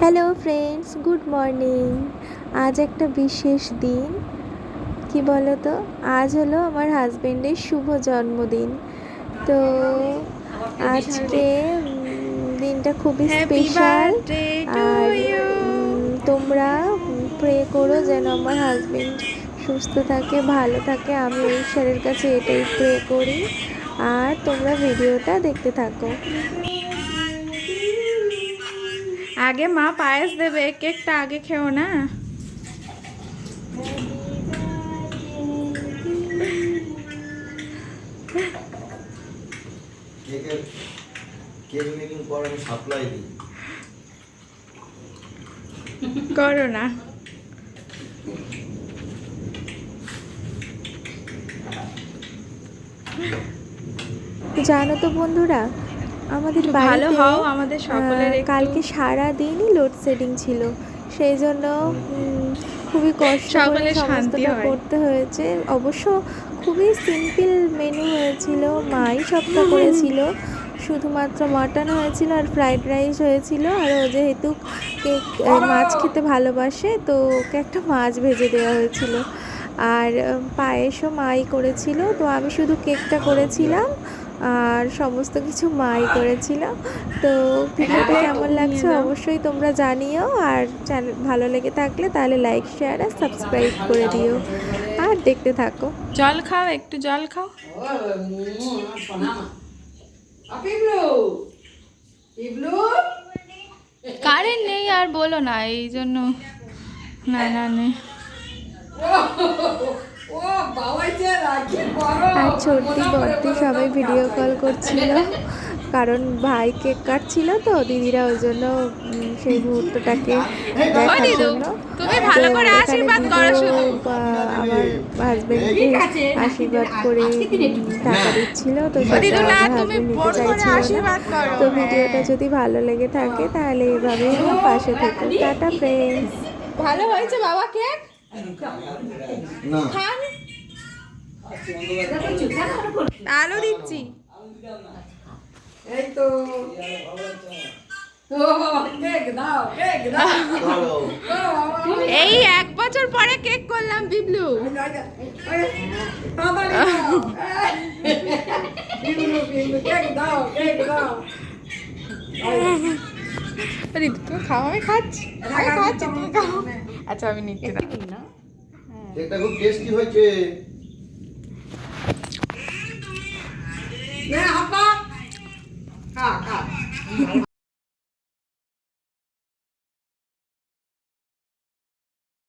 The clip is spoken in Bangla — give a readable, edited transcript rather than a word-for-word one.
Hello friends, good morning. আজ একটা বিশেষ দিন। কি বলো তো, আজ হলো আমার হাজবেন্ডের শুভ জন্মদিন। তো আজকে দিনটা খুবই স্পেশাল। আর তোমরা প্রে করো যেন আমার হাজবেন্ড সুস্থ থাকে, ভালো থাকে। আমি ঈশ্বরের কাছে এটাই প্রে করি। আর তোমরা ভিডিওটা দেখতে থাকো। আগে মা পায়েস দেবে, কেকটা আগে খেও না। কেক মেকিং পর আমি সাপ্লাই দিই। করো না। জানো তো বন্ধুরা, আমাদের ভালো বাড়িতে হও, আমাদের সকলের কালকে সারা দিনই লোডশেডিং ছিল। সেই জন্য খুবই কষ্ট করে সকলের শান্তি সমস্তটা হয়। করতে হয়েছে। অবশ্য খুবই সিম্পল মেনু হয়েছিল, মাই সবটা করেছিল। শুধুমাত্র মাটন হয়েছিল আর ফ্রাইড রাইস হয়েছিল। আর ও যেহেতু কেক মাছ খেতে ভালোবাসে, তো ওকে একটা মাছ ভেজে দেওয়া হয়েছিল। আর পায়েসও মাই করেছিল। তো আমি শুধু কেকটা করেছিলাম আর সমস্ত কিছু মাই করেছিল। তো ভিডিওটা কেমন লাগছে অবশ্যই তোমরা জানিও। আর চ্যানেল ভালো লেগে থাকলে তাহলে লাইক, শেয়ার আর সাবস্ক্রাইব করে দিও। আর দেখতে থাকো। জল খাও, একটু জল খাও। কারেন্ট নেই আর বলো না, এই জন্য। না না নেই। আর ছোট্টি বড়দি সবাই ভিডিও কল করছিল, কারণ ভাই কেক কাটছিল। তো দিদিরা ওই জন্য সেই মুহূর্তটাকে দেখার জন্য তুমি ভালো করে আশীর্বাদ করো শুধু। আমার হাজবেন্ডকে আশীর্বাদ করে টাকা দিচ্ছিল। তো সেটা আমার হাজবেন্ড নিতে চাইছিল না। তো ভিডিওটা যদি ভালো লেগে থাকে তাহলে এভাবেই আমার পাশে থেকো। Tata friends. ভালো হয়েছে বাবা কেক? না, খান। আলো দিচ্ছি। এই 1 বছর পরে কেক করলাম বিবলু। তুমি খাও, আমি খাচ্ছি। তুমি খাও। আচ্ছা আমি নিচ্ছি না। কেকটা খুব টেস্টি হয়েছে।